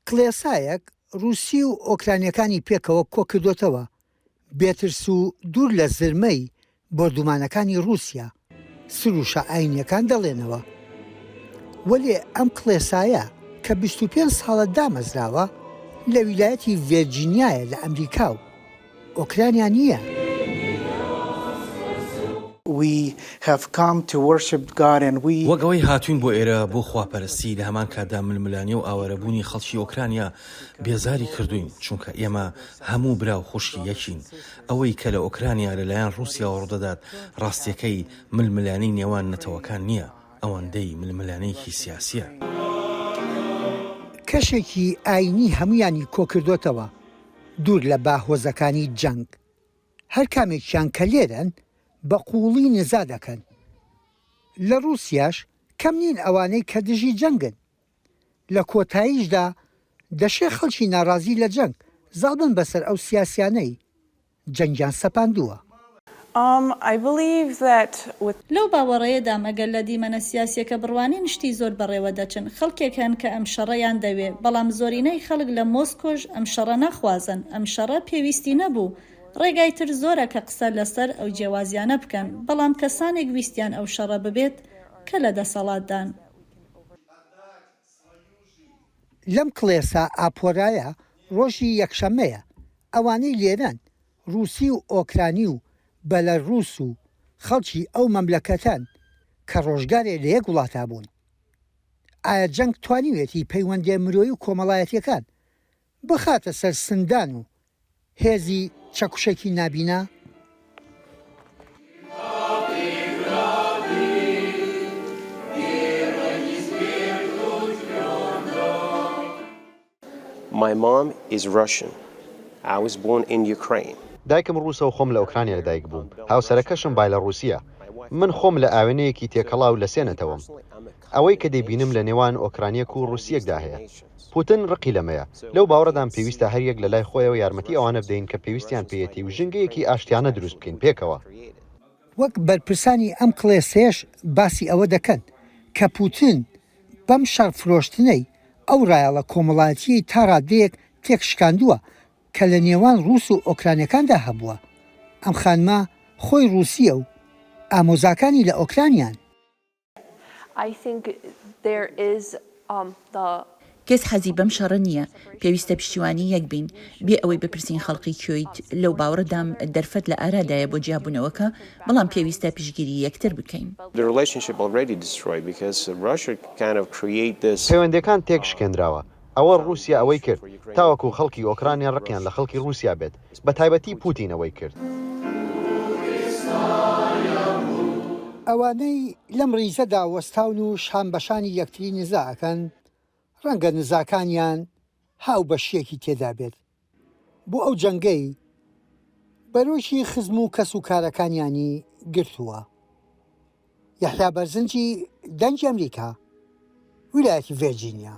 کڵێسایەک رووسی و ئۆکرانیەکانی پێکەوە کۆ کردوتەوە بێترس و دوور لە زرمەی بۆردومانەکانی رووسیا سروشە ئاینیەکان دەڵێنەوە. وەلێ ئەم کڵێسایە کە 25 ساڵە دامەزراوە لە ویلایەتی ڤێرجینیایە لە ئەمریکا و ئۆکرانیا نییە. وەگەوەی هاتوین بۆ ئێرە بۆ خواپەرستی لە هەمان کاتدا ململانی و ئاوارەبوونی خەڵکی ئۆکرانیا بێزاری کردوین چونکە ئێمە هەموو برا و خوشکی یەکین. ئەوەی کە لە ئۆکرانیا لەلایەن رووسیاوە ڕوودەدات ڕاستیەکەی ململانی نێوان نەتەوەکان نییە، ئەوەندەی ململانەیەکی سیاسیە. کەشێکی ئاینی هەمویانی کۆکردوتەوە دوور لە باهۆزەکانی جەنگ. هەر کامێکیان کە لێرەن بە قوڵی نزا دەکەن. لە رووسیاش کەم نین ئەوانەی کە دژی جەنگن. لە کۆتاییشدا دەشێ خەڵکی ناڕازی لە جەنگ زاڵبن بەسەر ئەو سیاسیانەی جەنگیان سەپاندووە. لەو باوەڕەیەدا مەگەر لە دیمەنە سیاسیەکە بڕوانی نیشتی زۆر بەڕێوە دەچن. خەڵکێکن کە ئەم شەڕەیان دەوێ، بەڵام زۆرینەی خەڵک لە مۆسکۆش ئەم شەڕە نەخوازن. ئەم شەڕە پێویستی نەبوو. ڕێگای تر زۆرە کە قسە لەسەر ئەو جیاوازیانە بکەن، بەڵام کەسانێک ویستیان ئەو شەڕە ببێت کە لە دەسەڵاتدان. لەم کڵێسا ئاپۆرایە ڕۆژی یەکشەمەیە ئەوانەی لێرەن رووسی و ئۆکرانی و بەلەرووس و خەڵکی ئەو مەملەکەتان کە ڕۆژگارێ لە یەک وڵاتا بوون. ئایا جەنگ توانیوێتی پەیوەندی مرۆیی و کۆمەڵایەتیەکان بخاتە سەر سندان و هێزی چەکوشێکی نابینا؟ My mom is Russian. I was born in Ukraine. دایکم ڕووسە و خۆم لە ئۆکرانیا لەدایک بووم. هاوسەرەکەشم بایلەڕووسیە. من خۆم لە ئاوێنەیەکی تێکەڵاو لە سێنەتەوەم. ئەوەی کە دەیبینم لە نێوان ئۆکرانیەک و رووسیەکدا هەیە. پوتن ڕقی لەمەیە. لەو باوەڕدام پێویستە هەریەک لە لای خۆیەوە یارمەتی ئەوانە بدەین کە پێویستیان پێیەتی و ژنگەیەکی ئاشتیانە دروست بکەین پێکەوە. وەک بەرپرسانی ئەم کڵێسەیەش باسی ئەوە دەکەن کە پوتن بەم شەڕفرۆشتنەی ئەو ڕایەڵە کۆمەڵایەتی تا ڕادەیەک تێک شکاندووە کە لە نێوان رووس و ئۆکرانیەکاندا هەبووە. ئەم خانمە خۆی رووسیە و ئامۆزاکانی لە ئۆکرانیان. کەس حەزی بەم شەڕە نییە. پێویستە پشتیوانی یەک بین بێ ئەوەی بپرسین خەڵقی کوێیت. لەو باوەڕدام دەرفەت لە ئارادایە بۆ جیابوونەوەکە، بەڵام پێویستە پشگیری یەکتر بکەین. پەیوەندەکان تێک شکێنراوە. ئەوە رووسیا ئەوەی کرد تاوەکو خەڵکی ئۆکرانیا ڕقیان لە خەڵکی رووسیا بێت، بە تایبەتی پوتین ئەوەی کرد. ئەوانەی لەم ڕیزەدا وەستاون و شان بەشانی یەکتری نزاکەن ڕەنگە نزاکانیان هاو بەشیەکی تێدا بێت بۆ ئەو جەنگەی بەرۆشی خزم و کەس و کارەکانیانی گرتووە. یەحیا بەرزنجی دەنگی ئەمریکا، ویلایەتی ڤێرجینیا.